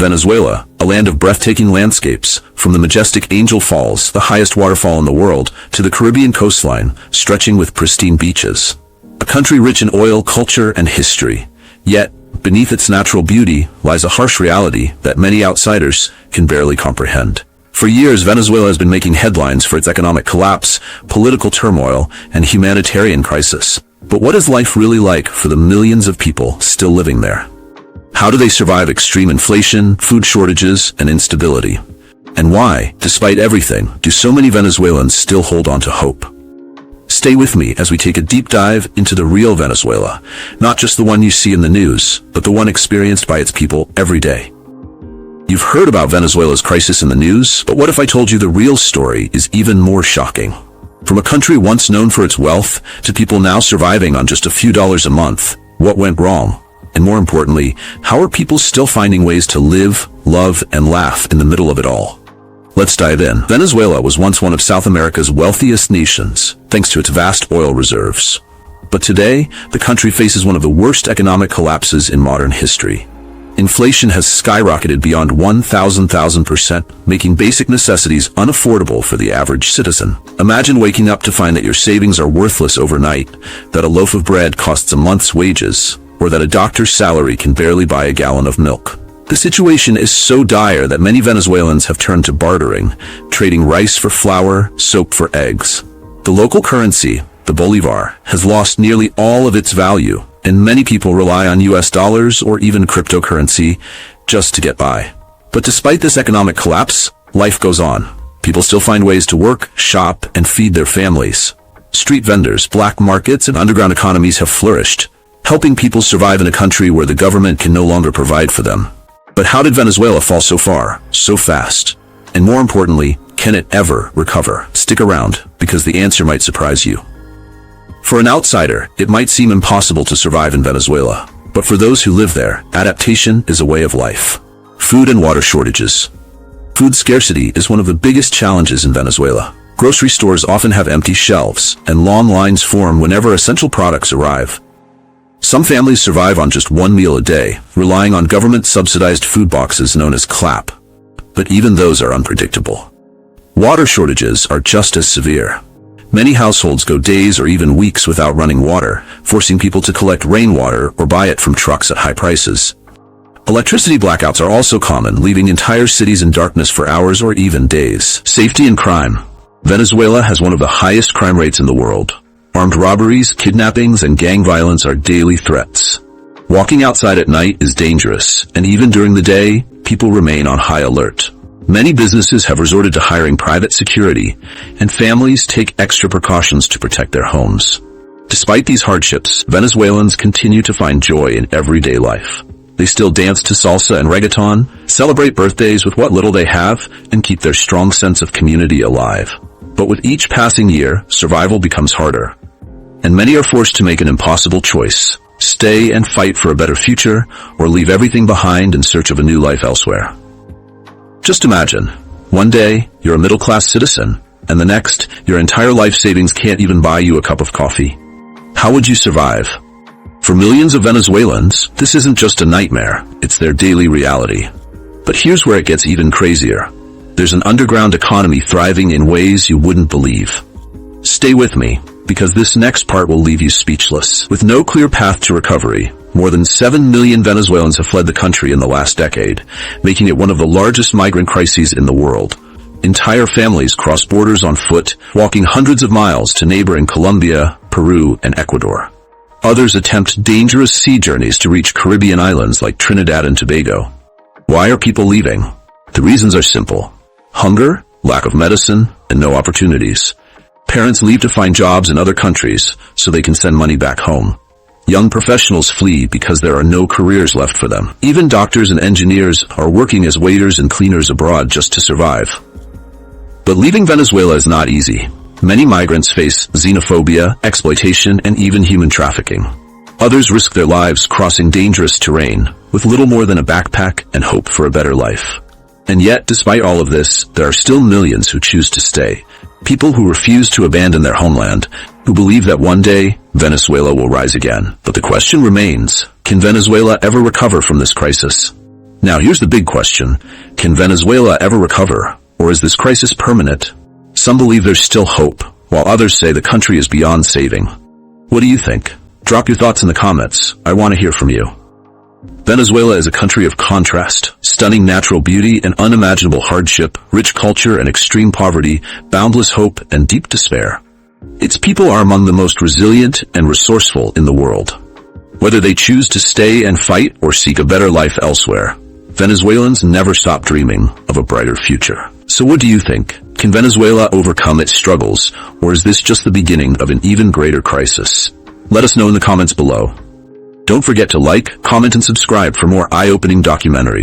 Venezuela, a land of breathtaking landscapes, from the majestic Angel Falls, the highest waterfall in the world, to the Caribbean coastline, stretching with pristine beaches. A country rich in oil, culture, and history. Yet, beneath its natural beauty lies a harsh reality that many outsiders can barely comprehend. For years, Venezuela has been making headlines for its economic collapse, political turmoil, and humanitarian crisis. But what is life really like for the millions of people still living there? How do they survive extreme inflation, food shortages, and instability? And why, despite everything, do so many Venezuelans still hold on to hope? Stay with me as we take a deep dive into the real Venezuela, not just the one you see in the news, but the one experienced by its people every day. You've heard about Venezuela's crisis in the news, but what if I told you the real story is even more shocking? From a country once known for its wealth, to people now surviving on just a few dollars a month, what went wrong? And more importantly, how are people still finding ways to live, love, and laugh in the middle of it all? Let's dive in. Venezuela was once one of South America's wealthiest nations, thanks to its vast oil reserves. But today, the country faces one of the worst economic collapses in modern history. Inflation has skyrocketed beyond 1,000%, making basic necessities unaffordable for the average citizen. Imagine waking up to find that your savings are worthless overnight, that a loaf of bread costs a month's wages, or that a doctor's salary can barely buy a gallon of milk. The situation is so dire that many Venezuelans have turned to bartering, trading rice for flour, soap for eggs. The local currency, the bolivar, has lost nearly all of its value, and many people rely on US dollars or even cryptocurrency just to get by. But despite this economic collapse, life goes on. People still find ways to work, shop, and feed their families. Street vendors, black markets, and underground economies have flourished, helping people survive in a country where the government can no longer provide for them. But how did Venezuela fall so far, so fast? And more importantly, can it ever recover? Stick around, because the answer might surprise you. For an outsider, it might seem impossible to survive in Venezuela. But for those who live there, adaptation is a way of life. Food and water shortages. Food scarcity is one of the biggest challenges in Venezuela. Grocery stores often have empty shelves, and long lines form whenever essential products arrive. Some families survive on just one meal a day, relying on government-subsidized food boxes known as CLAP. But even those are unpredictable. Water shortages are just as severe. Many households go days or even weeks without running water, forcing people to collect rainwater or buy it from trucks at high prices. Electricity blackouts are also common, leaving entire cities in darkness for hours or even days. Safety and crime. Venezuela has one of the highest crime rates in the world. Armed robberies, kidnappings, and gang violence are daily threats. Walking outside at night is dangerous, and even during the day, people remain on high alert. Many businesses have resorted to hiring private security, and families take extra precautions to protect their homes. Despite these hardships, Venezuelans continue to find joy in everyday life. They still dance to salsa and reggaeton, celebrate birthdays with what little they have, and keep their strong sense of community alive. But with each passing year, survival becomes harder. And many are forced to make an impossible choice: stay and fight for a better future, or leave everything behind in search of a new life elsewhere. Just imagine, one day, you're a middle-class citizen, and the next, your entire life savings can't even buy you a cup of coffee. How would you survive? For millions of Venezuelans, this isn't just a nightmare, it's their daily reality. But here's where it gets even crazier. There's an underground economy thriving in ways you wouldn't believe. Stay with me, because this next part will leave you speechless. With no clear path to recovery, more than 7 million Venezuelans have fled the country in the last decade, making it one of the largest migrant crises in the world. Entire families cross borders on foot, walking hundreds of miles to neighboring Colombia, Peru, and Ecuador. Others attempt dangerous sea journeys to reach Caribbean islands like Trinidad and Tobago. Why are people leaving? The reasons are simple: hunger, lack of medicine, and no opportunities. Parents leave to find jobs in other countries so they can send money back home. Young professionals flee because there are no careers left for them. Even doctors and engineers are working as waiters and cleaners abroad just to survive. But leaving Venezuela is not easy. Many migrants face xenophobia, exploitation, and even human trafficking. Others risk their lives crossing dangerous terrain, with little more than a backpack and hope for a better life. And yet, despite all of this, there are still millions who choose to stay. People who refuse to abandon their homeland, who believe that one day, Venezuela will rise again. But the question remains, can Venezuela ever recover from this crisis? Now here's the big question. Can Venezuela ever recover, or is this crisis permanent? Some believe there's still hope, while others say the country is beyond saving. What do you think? Drop your thoughts in the comments. I want to hear from you. Venezuela is a country of contrast, stunning natural beauty and unimaginable hardship, rich culture and extreme poverty, boundless hope and deep despair. Its people are among the most resilient and resourceful in the world. Whether they choose to stay and fight or seek a better life elsewhere, Venezuelans never stop dreaming of a brighter future. So what do you think? Can Venezuela overcome its struggles, or is this just the beginning of an even greater crisis? Let us know in the comments below. Don't forget to like, comment, and subscribe for more eye-opening documentaries.